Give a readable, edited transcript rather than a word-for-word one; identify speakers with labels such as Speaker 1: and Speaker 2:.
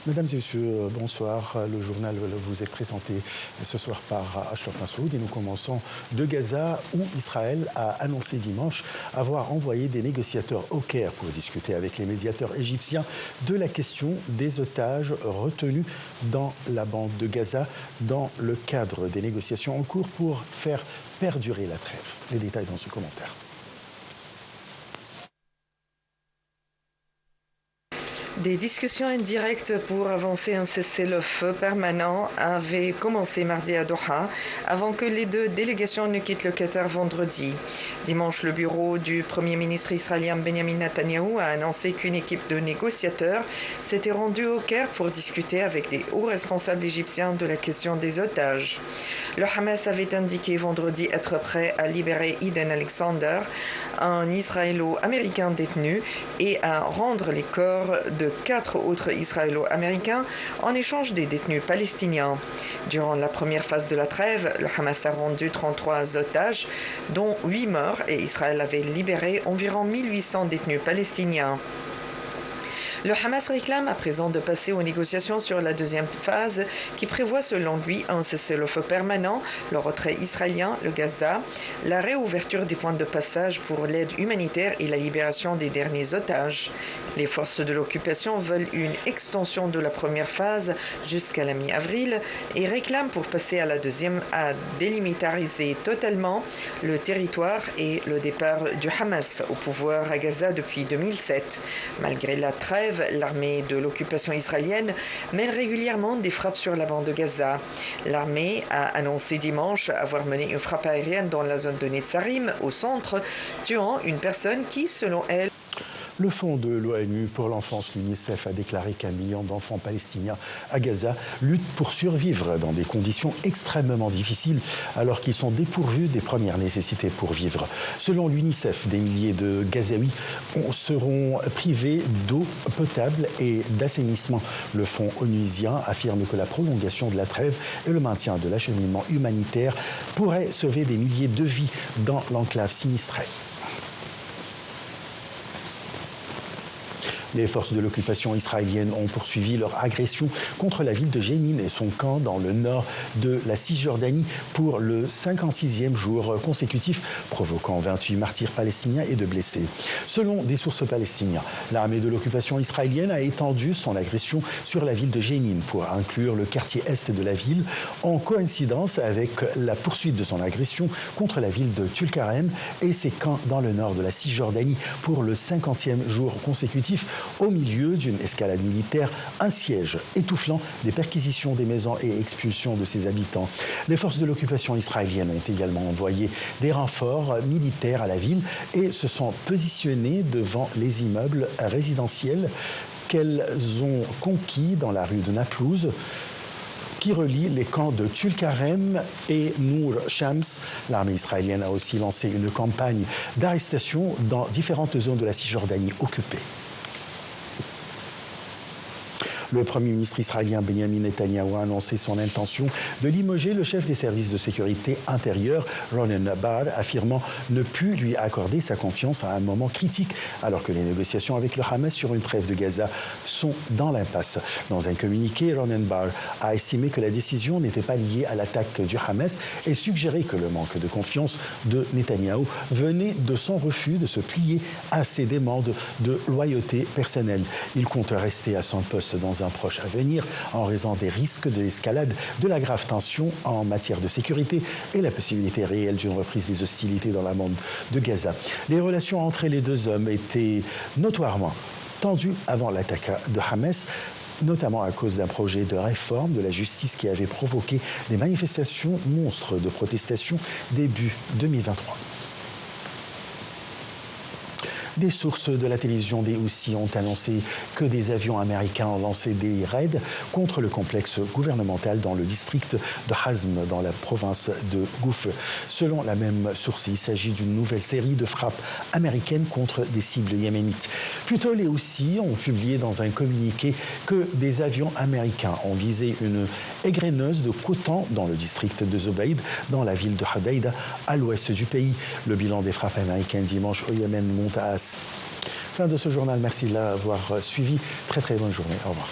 Speaker 1: Mesdames et messieurs, bonsoir. Le journal vous est présenté ce soir par Ashraf Massoud et nous commençons de Gaza où Israël a annoncé dimanche avoir envoyé des négociateurs au Caire pour discuter avec les médiateurs égyptiens de la question des otages retenus dans la bande de Gaza dans le cadre des négociations en cours pour faire perdurer la trêve. Les détails dans ce commentaire.
Speaker 2: Des discussions indirectes pour avancer un cessez-le-feu permanent avaient commencé mardi à Doha, avant que les deux délégations ne quittent le Qatar vendredi. Dimanche, le bureau du Premier ministre israélien Benjamin Netanyahou a annoncé qu'une équipe de négociateurs s'était rendue au Caire pour discuter avec des hauts responsables égyptiens de la question des otages. Le Hamas avait indiqué vendredi être prêt à libérer Eden Alexander, un Israélo-américain détenu, et à rendre les corps de 4 autres Israélo-américains en échange des détenus palestiniens. Durant la première phase de la trêve, le Hamas a rendu 33 otages, dont 8 morts, et Israël avait libéré environ 1800 détenus palestiniens. Le Hamas réclame à présent de passer aux négociations sur la deuxième phase qui prévoit selon lui un cessez-le-feu permanent, le retrait israélien, le Gaza, la réouverture des points de passage pour l'aide humanitaire et la libération des derniers otages. Les forces de l'occupation veulent une extension de la première phase jusqu'à la mi-avril et réclament pour passer à la deuxième à délimitariser totalement le territoire et le départ du Hamas au pouvoir à Gaza depuis 2007. Malgré la trêve, l'armée de l'occupation israélienne mène régulièrement des frappes sur la bande de Gaza. L'armée a annoncé dimanche avoir mené une frappe aérienne dans la zone de Netzarim, au centre, tuant une personne qui, selon elle,
Speaker 1: Le Fonds de l'ONU pour l'enfance, l'UNICEF, a déclaré qu'1 million d'enfants palestiniens à Gaza luttent pour survivre dans des conditions extrêmement difficiles alors qu'ils sont dépourvus des premières nécessités pour vivre. Selon l'UNICEF, des milliers de Gazaouis seront privés d'eau potable et d'assainissement. Le Fonds onusien affirme que la prolongation de la trêve et le maintien de l'acheminement humanitaire pourraient sauver des milliers de vies dans l'enclave sinistrée. Les forces de l'occupation israélienne ont poursuivi leur agression contre la ville de Jénine et son camp dans le nord de la Cisjordanie pour le 56e jour consécutif, provoquant 28 martyrs palestiniens et 2 blessés. Selon des sources palestiniennes, l'armée de l'occupation israélienne a étendu son agression sur la ville de Jénine pour inclure le quartier est de la ville, en coïncidence avec la poursuite de son agression contre la ville de Tulkarem et ses camps dans le nord de la Cisjordanie pour le 50e jour consécutif, au milieu d'une escalade militaire, un siège étouffant, des perquisitions des maisons et expulsions de ses habitants. Les forces de l'occupation israélienne ont également envoyé des renforts militaires à la ville et se sont positionnées devant les immeubles résidentiels qu'elles ont conquis dans la rue de Naplouse, qui relie les camps de Tulkarem et Nour Shams. L'armée israélienne a aussi lancé une campagne d'arrestation dans différentes zones de la Cisjordanie occupée. Le Premier ministre israélien Benjamin Netanyahou a annoncé son intention de limoger le chef des services de sécurité intérieure, Ronen Bar, affirmant ne plus lui accorder sa confiance à un moment critique, alors que les négociations avec le Hamas sur une trêve de Gaza sont dans l'impasse. Dans un communiqué, Ronen Bar a estimé que la décision n'était pas liée à l'attaque du Hamas et suggéré que le manque de confiance de Netanyahou venait de son refus de se plier à ses demandes de loyauté personnelle. Il compte rester à son poste dans un proche avenir en raison des risques de l'escalade de la grave tension en matière de sécurité et la possibilité réelle d'une reprise des hostilités dans la bande de Gaza. Les relations entre les deux hommes étaient notoirement tendues avant l'attaque de Hamas, notamment à cause d'un projet de réforme de la justice qui avait provoqué des manifestations monstres de protestation début 2023. Des sources de la télévision des Houthis ont annoncé que des avions américains ont lancé des raids contre le complexe gouvernemental dans le district de Hazm, dans la province de Gouf. Selon la même source, il s'agit d'une nouvelle série de frappes américaines contre des cibles yéménites. Plus tôt, les Houthis ont publié dans un communiqué que des avions américains ont visé une égreneuse de coton dans le district de Zobaïd, dans la ville de Hadaïda, à l'ouest du pays. Le bilan des frappes américaines dimanche au Yémen monte à Fin de ce journal. Merci de l'avoir suivi. Très bonne journée. Au revoir.